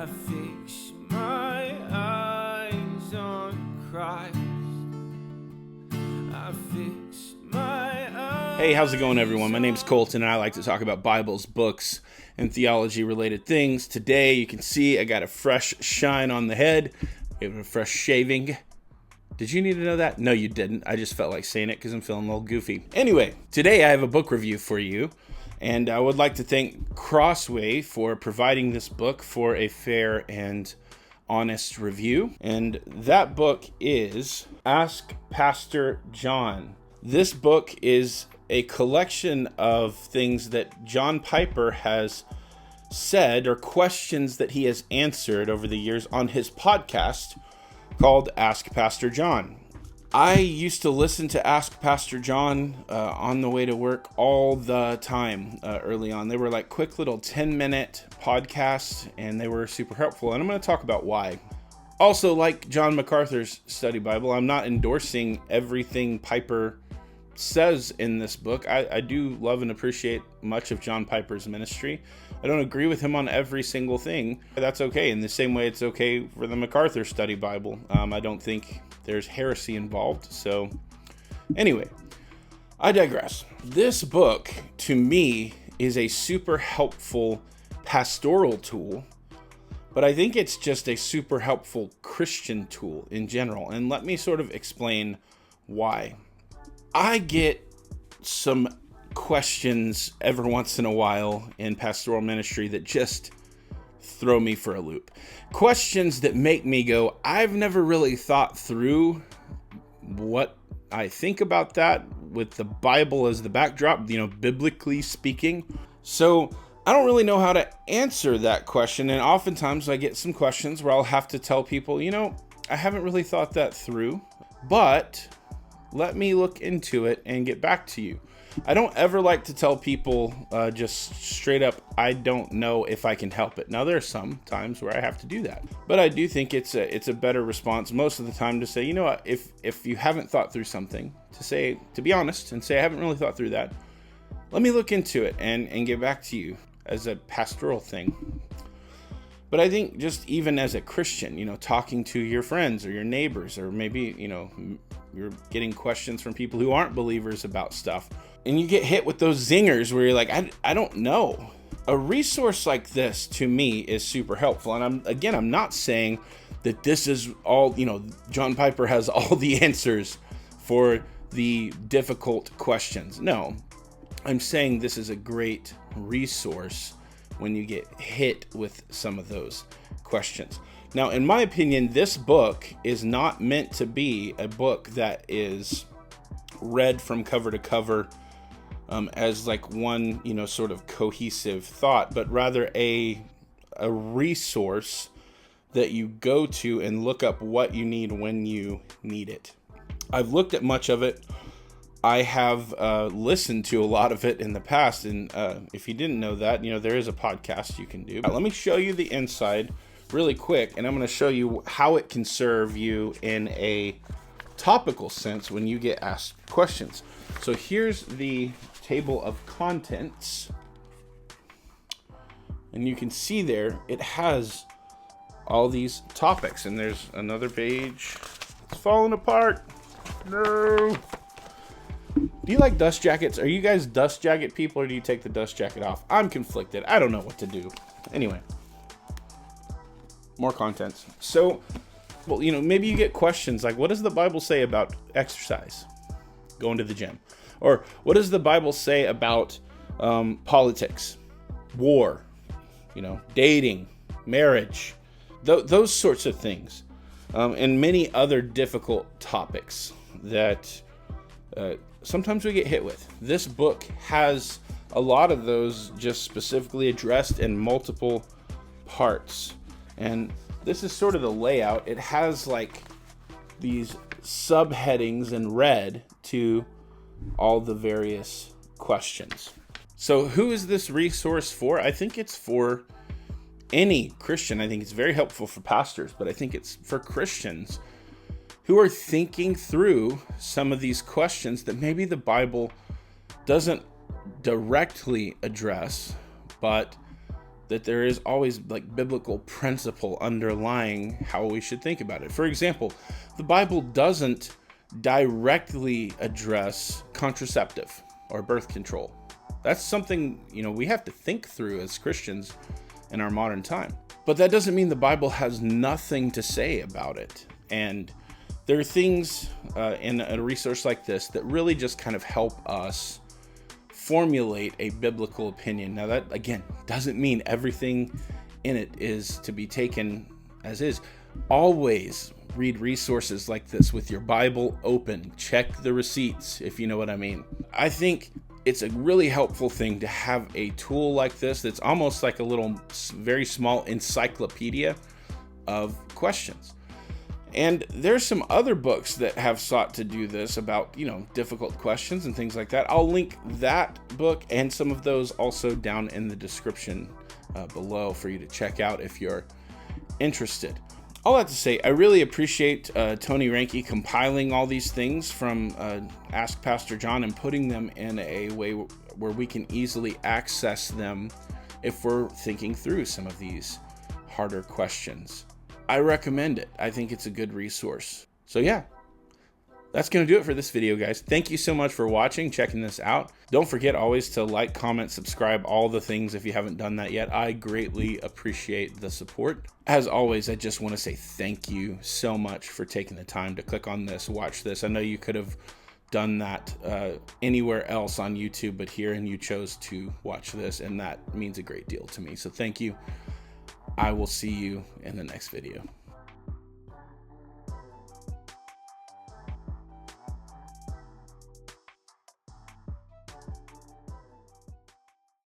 I fix my eyes on Christ. I fix my eyes. Hey, how's it going, everyone? My name's Colton, and I like to talk about Bibles, books, and theology-related things. Today, you can see I got a fresh shine on the head. We have a fresh shaving. Did you need to know that? No, you didn't. I just felt like saying it because I'm feeling a little goofy. Anyway, today I have a book review for you, and I would like to thank Crossway for providing this book for a fair and honest review. And that book is Ask Pastor John. This book is a collection of things that John Piper has said or questions that he has answered over the years on his podcast called Ask Pastor John. I used to listen to Ask Pastor John on the way to work all the time early on. They were like quick little 10-minute podcasts, and they were super helpful. And I'm going to talk about why. Also, like John MacArthur's study Bible, I'm not endorsing everything Piper says in this book. I do love and appreciate much of John Piper's ministry. I don't agree with him on every single thing. That's okay. In the same way, it's okay for the MacArthur study Bible. I don't think there's heresy involved. So anyway, I digress. This book, to me, is a super helpful pastoral tool, but I think it's just a super helpful Christian tool in general. And let me sort of explain why. I get some questions every once in a while in pastoral ministry that just throw me for a loop. Questions that make me go, I've never really thought through what I think about that with the Bible as the backdrop, biblically speaking. So I don't really know how to answer that question. And oftentimes I get some questions where I'll have to tell people, I haven't really thought that through, but let me look into it and get back to you. I don't ever like to tell people just straight up, I don't know if I can help it. Now, there are some times where I have to do that, but I do think it's a better response most of the time to say, if you haven't thought through something, to be honest and say, I haven't really thought through that. Let me look into it and get back to you as a pastoral thing. But I think just even as a Christian, talking to your friends or your neighbors, or maybe, you're getting questions from people who aren't believers about stuff, and you get hit with those zingers where you're like, I don't know. A resource like this to me is super helpful. And I'm not saying that this is all, John Piper has all the answers for the difficult questions. No, I'm saying this is a great resource when you get hit with some of those questions. Now, in my opinion, this book is not meant to be a book that is read from cover to cover as like one, sort of cohesive thought, but rather a resource that you go to and look up what you need when you need it. I've looked at much of it. I have listened to a lot of it in the past, and if you didn't know that, there is a podcast you can do. Let me show you the inside really quick, and I'm going to show you how it can serve you in a topical sense when you get asked questions. So here's the table of contents, and you can see there it has all these topics, and there's another page. It's falling apart. No. Do you like dust jackets? Are you guys dust jacket people, or do you take the dust jacket off? I'm conflicted. I don't know what to do. Anyway, more contents. So, maybe you get questions like, what does the Bible say about exercise? Going to the gym. Or what does the Bible say about politics, war, dating, marriage, those sorts of things, and many other difficult topics that sometimes we get hit with. This book has a lot of those just specifically addressed in multiple parts. And this is sort of the layout. It has like these subheadings in red to all the various questions. So who is this resource for? I think it's for any Christian. I think it's very helpful for pastors, but I think it's for Christians who are thinking through some of these questions that maybe the Bible doesn't directly address, but that there is always like biblical principle underlying how we should think about it. For example, the Bible doesn't directly address contraceptive or birth control. That's something, we have to think through as Christians in our modern time. But that doesn't mean the Bible has nothing to say about it. And there are things in a resource like this that really just kind of help us formulate a biblical opinion. Now that, again, doesn't mean everything in it is to be taken as is. Always read resources like this with your Bible open. Check the receipts, if you know what I mean. I think it's a really helpful thing to have a tool like this that's almost like a little, very small encyclopedia of questions. And there's some other books that have sought to do this about, difficult questions and things like that. I'll link that book and some of those also down in the description below for you to check out if you're interested. All that to say, I really appreciate Tony Reinke compiling all these things from Ask Pastor John and putting them in a way where we can easily access them if we're thinking through some of these harder questions. I recommend it. I think it's a good resource. So yeah, that's going to do it for this video, guys. Thank you so much for watching, checking this out. Don't forget always to like, comment, subscribe, all the things if you haven't done that yet. I greatly appreciate the support. As always, I just want to say thank you so much for taking the time to click on this, watch this. I know you could have done that anywhere else on YouTube, but here, and you chose to watch this, and that means a great deal to me. So thank you. I will see you in the next video.